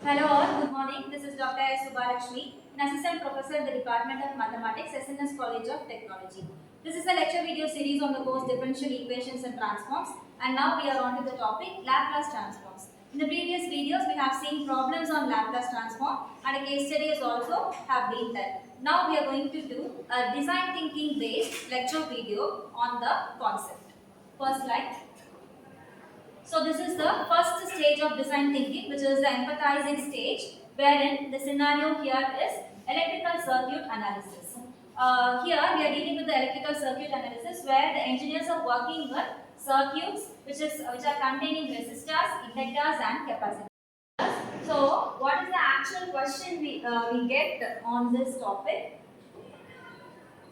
Hello all, good morning. This is Dr. S. Subbulakshmi, an assistant professor in the Department of Mathematics, SNS College of Technology. This is a lecture video series on the course Differential Equations and Transforms, and now we are on to the topic Laplace transforms. In the previous videos, we have seen problems on Laplace transform and a case studies also have been done. Now we are going to do a design thinking based lecture video on the concept. First slide. So this is the first stage of design thinking, which is the empathizing stage, wherein the scenario here is electrical circuit analysis. Here we are dealing with the electrical circuit analysis, where the engineers are working with circuits which are containing resistors, inductors, and capacitors. So what is the actual question we get on this topic?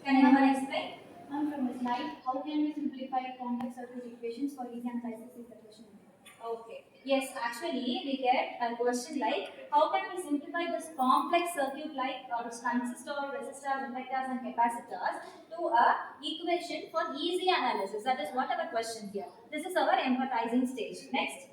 Can anyone explain? From the slide, how can we simplify complex circuit equations for easy analysis is the question. Okay. Yes, actually we get a question like how can we simplify this complex circuit like which consists of resistors, inductors and capacitors to a equation for easy analysis. That is what our question here. This is our empathizing stage. Next.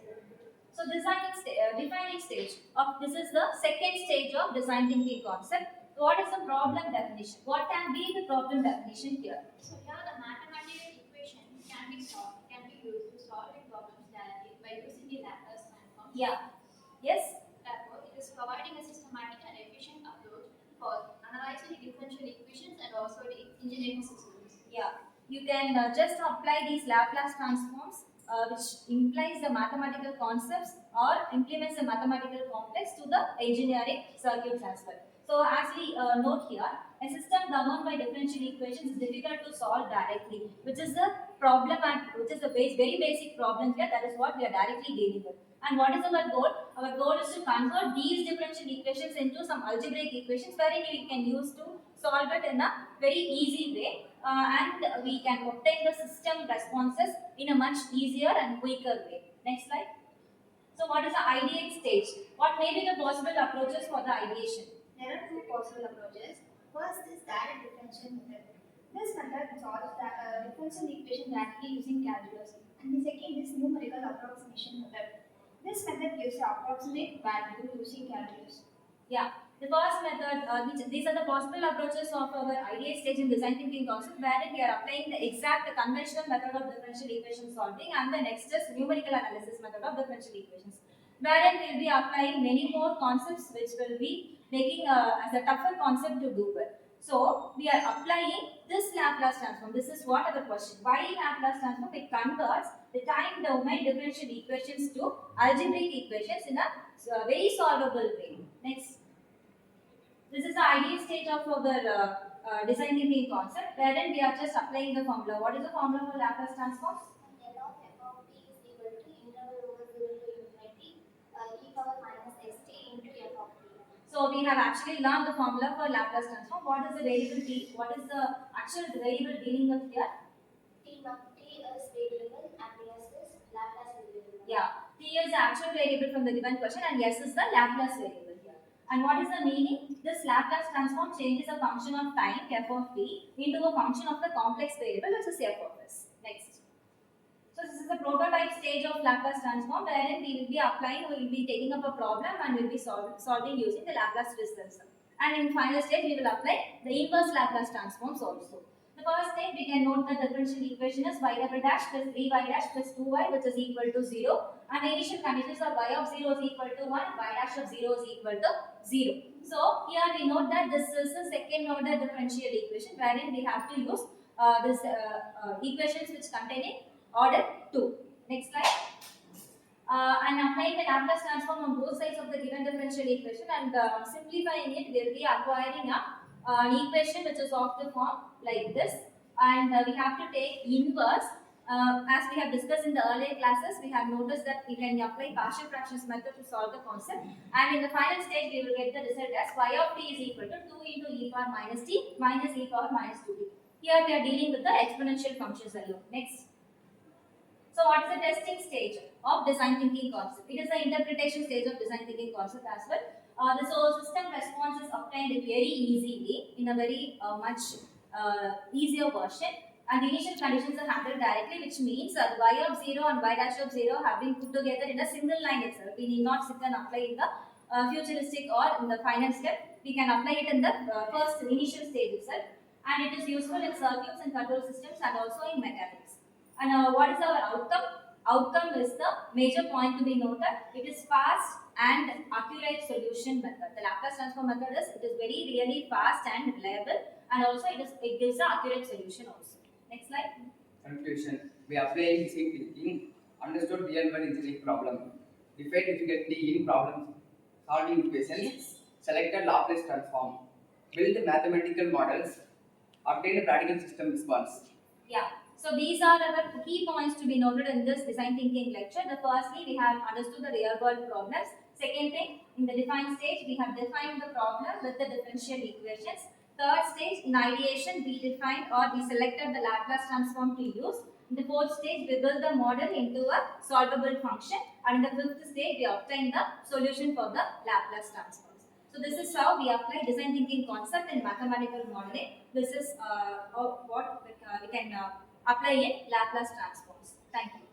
So defining stage of this is the second stage of design thinking concept. What is the problem definition? What can be the problem definition here? So here the mathematical equation can be used to solve the problems directly by using the Laplace transform. Yeah. Yes. Therefore, it is providing a systematic and efficient approach for analyzing the differential equations and also the engineering systems. Yeah. You can just apply these Laplace transforms, which implies the mathematical concepts or implements the mathematical complex to the engineering circuits as well. So as we note here, a system governed by differential equations is difficult to solve directly, which is the problem and which is the very basic problem here. That is what we are directly dealing with. And what is our goal? Our goal is to convert these differential equations into some algebraic equations wherein we can use to solve it in a very easy way, and we can obtain the system responses in a much easier and quicker way. Next slide. So what is the ideate stage? What may be the possible approaches for the ideation? There are two possible approaches. First is direct differential method. This method solves the differential equation directly using calculus. And the second is numerical approximation method. This method gives the approximate value using calculus. Yeah. The first method, these are the possible approaches of our ideate stage in design thinking concept, wherein we are applying the exact conventional method of differential equation solving, and the next is numerical analysis method of differential equations, wherein we will be applying many more concepts which will be making as a tougher concept to do with. So we are applying this Laplace transform. This is what our question. Why Laplace transform? It converts the time domain differential equations to algebraic equations in a very solvable way. Next. This is the ideal stage of our design thinking concept, wherein we are just applying the formula. What is the formula for Laplace transform? Log f of t is equal to interval over 0 to infinity e power minus xt into f of t. So we have actually learned the formula for Laplace transform. What is the variable t? What is the actual variable dealing with here? T is variable and s is Laplace variable. Yeah, t is the actual variable from the given question and s is the Laplace variable here. And what is the meaning? This Laplace transform changes a function of time f of t into a function of the complex variable which is f of s. Next. So this is the prototype stage of Laplace transform, wherein we will be applying, we will be taking up a problem and we will be solving using the Laplace system. And in final stage, we will apply the inverse Laplace transforms also. The first thing, we can note the differential equation is y double dash plus 3y dash plus 2y, which is equal to 0. And the initial conditions are y of 0 is equal to 1, y dash of 0 is equal to 0. So here we note that this is the second order differential equation, wherein we have to use this equations which containing order 2. Next slide. And applying the Laplace transform on both sides of the given differential equation and simplifying it, we will be acquiring an equation which is of the form like this. And we have to take inverse. As we have discussed in the earlier classes, we have noticed that we can apply partial fractions method to solve the concept. And in the final stage, we will get the result as y of t is equal to 2 into e power minus t minus e power minus 2t. Here we are dealing with the exponential functions alone. Next. So what is the testing stage of design thinking concept? It is the interpretation stage of design thinking concept as well. The system response is obtained very easily in a very much easier version, and the initial conditions are handled directly, which means y of 0 and y dash of 0 have been put together in a single line itself. We need not sit and apply in the futuristic or in the final step. We can apply it in the first initial stage itself, and it is useful in circuits and control systems and also in mechanics. And what is our outcome? Outcome is the major point to be noted. It is fast and accurate solution method. The Laplace transform method is, it is very really fast and reliable, and also it gives an accurate solution also. Next slide. Conclusion. We apply design thinking, understood real world engineering problem, defined difficulty in problem solving equations, Yes. selected Laplace transform, build mathematical models, obtain a practical system response. Yeah. So these are our key points to be noted in this design thinking lecture. The firstly, we have understood the real world problems. Second thing, in the define stage, we have defined the problem with the differential equations. Third stage, in ideation, we defined or we selected the Laplace transform to use. In the fourth stage, we build the model into a solvable function. And in the fifth stage, we obtain the solution for the Laplace transforms. So this is how we apply design thinking concept in mathematical modeling. This is what we can apply in Laplace transforms. Thank you.